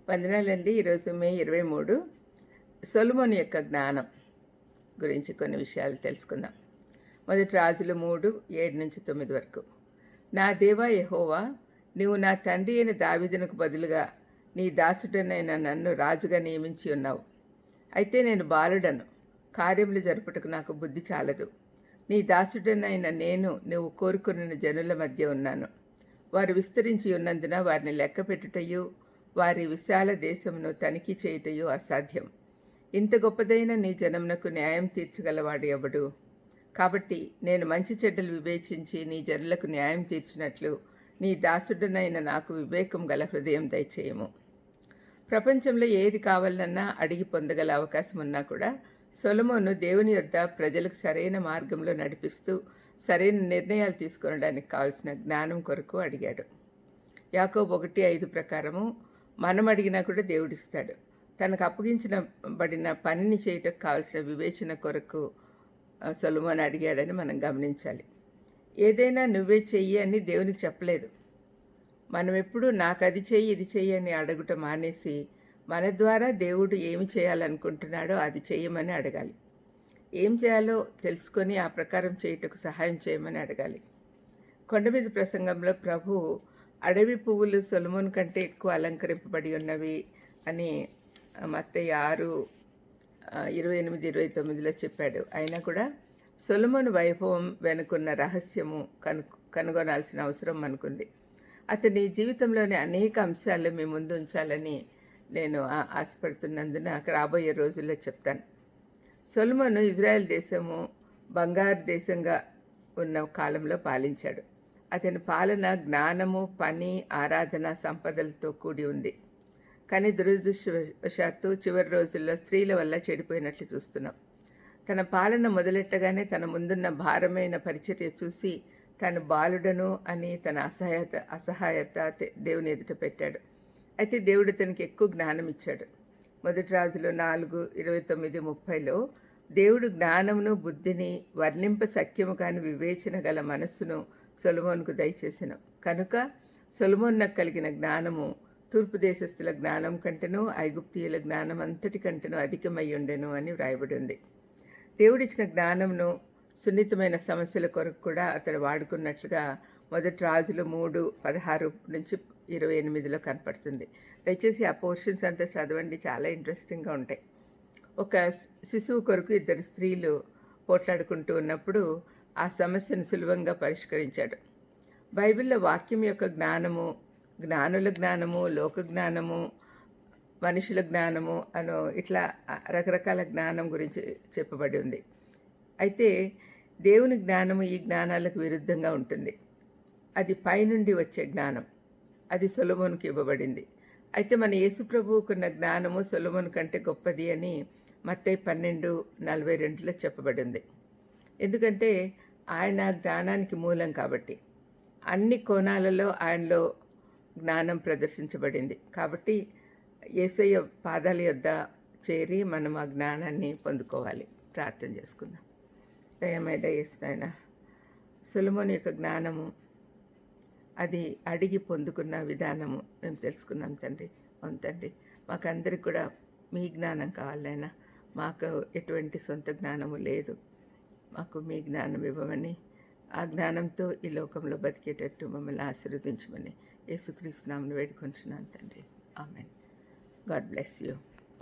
వందనాలండి. ఈరోజు మే 23 సొలొమోను యొక్క జ్ఞానం గురించి కొన్ని విషయాలు తెలుసుకుందాం. మొదటి రాజులు 3, 7-9 వరకు. నా దేవా యెహోవా, నీవు నా తండ్రి అయిన దావీదునకు బదులుగా నీ దాసుడనైన నన్ను రాజుగా నియమించి ఉన్నావు. అయితే నేను బాలుడను, కార్యములు జరుపుటకు నాకు బుద్ధి చాలదు. నీ దాసుడనైన నేను నువ్వు కోరుకున్న జనుల మధ్య ఉన్నాను. వారు విస్తరించి ఉన్నందున వారిని లెక్క పెట్టుటయు వారి విశాల దేశమును తనిఖీ చేయుటయు అసాధ్యం. ఇంత గొప్పదైన నీ జనమునకు న్యాయం తీర్చగలవాడు ఎవడు? కాబట్టి నేను మంచి చెడ్డలు వివేచించి నీ జనులకు న్యాయం తీర్చినట్లు నీ దాసుడనైన నాకు వివేకం గల హృదయం దయచేయము. ప్రపంచంలో ఏది కావాలన్నా అడిగి పొందగల అవకాశం ఉన్నా కూడా సొలొమోను దేవుని యొద్ద ప్రజలకు సరైన మార్గంలో నడిపిస్తూ సరైన నిర్ణయాలు తీసుకొనడానికి కావలసిన జ్ఞానం కొరకు అడిగాడు. యాకోబు 1:5 ప్రకారము మనం అడిగినా కూడా దేవుడిస్తాడు. తనకు అప్పగించబడిన పనిని చేయటకు కావలసిన వివేచన కొరకు సొలొమోను అడిగాడని మనం గమనించాలి. ఏదైనా నువ్వే చెయ్యి అని దేవునికి చెప్పలేదు. మనం ఎప్పుడు నాకు అది చెయ్యి ఇది చెయ్యి అని అడుగుట మానేసి మన ద్వారా దేవుడు ఏమి చేయాలనుకుంటున్నాడో అది చేయమని అడగాలి. ఏం చేయాలో తెలుసుకొని ఆ ప్రకారం చేయుటకు సహాయం చేయమని అడగాలి. కొండ మీద ప్రసంగంలో ప్రభువు అడవి పువ్వులు సొలొమోను కంటే ఎక్కువ అలంకరింపబడి ఉన్నవి అని మత్తయి 6:28-29 చెప్పాడు. అయినా కూడా సొలొమోను వైభవం వెనుకున్న రహస్యము కనుగొనాల్సిన అవసరం మనకుంది. అతని జీవితంలోని అనేక అంశాలు మీ ముందు ఉంచాలని నేను ఆశపడుతున్నందున రాబోయే రోజుల్లో చెప్తాను. సొలొమోను ఇజ్రాయెల్ దేశము బంగారు దేశంగా ఉన్న కాలంలో పాలించాడు. అతని పాలన జ్ఞానము, పని, ఆరాధన, సంపదలతో కూడి ఉంది. కానీ దురదృష్టవశాత్తు చివరి రోజుల్లో స్త్రీల వల్ల చెడిపోయినట్లు చూస్తున్నాం. తన పాలన మొదలెట్టగానే తన ముందున్న భారమైన పరిచర్య చూసి తను బాలుడను అని తన అసహాయత దేవుని ఎదుట పెట్టాడు. అయితే దేవుడు తనకి ఎక్కువ జ్ఞానం ఇచ్చాడు. మొదటి రాజులో 4:29-30లో దేవుడు జ్ఞానమును, బుద్ధిని, వర్ణింప సఖ్యము కాని వివేచన గల మనస్సును సొలొమోనుకు దయచేసిన కనుక సొలొమోనుకు కలిగిన జ్ఞానము తూర్పు దేశస్థుల జ్ఞానం కంటేనూ ఐగుప్తీయుల జ్ఞానం అంతటి కంటేనూ అధికమై ఉండెను అని వ్రాయబడి ఉంది. దేవుడిచ్చిన జ్ఞానమును సున్నితమైన సమస్యల కొరకు కూడా అతడు వాడుకున్నట్లుగా మొదటి రాజులు 3:16-28లో కనపడుతుంది. దయచేసి ఆ పోర్షన్స్ అంతా చదవండి, చాలా ఇంట్రెస్టింగ్గా ఉంటాయి. ఒక శిశువు కొరకు 2 స్త్రీలు పోట్లాడుకుంటూ ఉన్నప్పుడు ఆ సమస్యను సులభంగా పరిష్కరించాడు. బైబిల్లో వాక్యం యొక్క జ్ఞానము, జ్ఞానుల జ్ఞానము, లోక జ్ఞానము, మనుషుల జ్ఞానము అనో ఇట్లా రకరకాల జ్ఞానం గురించి చెప్పబడి ఉంది. అయితే దేవుని జ్ఞానము ఈ జ్ఞానాలకు విరుద్ధంగా ఉంటుంది. అది పైనుండి వచ్చే జ్ఞానం. అది సొలొమోనుకి ఇవ్వబడింది. అయితే మన యేసు ప్రభువుకున్న జ్ఞానము సొలొమోను కంటే గొప్పది అని మత్తయి 12:42లో చెప్పబడింది. ఎందుకంటే ఆయన జ్ఞానానికి మూలం కాబట్టి. అన్ని కోణాలలో ఆయనలో జ్ఞానం ప్రదర్శించబడింది. కాబట్టి యేసయ్య పాదాల యొద్ద చేరి మనం ఆ జ్ఞానాన్ని పొందుకోవాలి. ప్రార్థన చేసుకుందాం. దయమైన యేసునాయనా, సొలొమోను యొక్క జ్ఞానము అది అడిగి పొందుకున్న విధానము మేము తెలుసుకున్నాం తండ్రి. అవును తండ్రి, మాకందరికి కూడా మీ జ్ఞానం కావాలైనా. మాకు ఎటువంటి సొంత జ్ఞానము లేదు. మాకు మీ జ్ఞానం ఇవ్వమని, ఆ జ్ఞానంతో ఈ లోకంలో బతికేటట్టు మమ్మల్ని ఆశీర్వదించమని యేసుక్రీస్తు నామమున వేడుకొంచున్నాను తండ్రి. ఆమెన్. God bless you.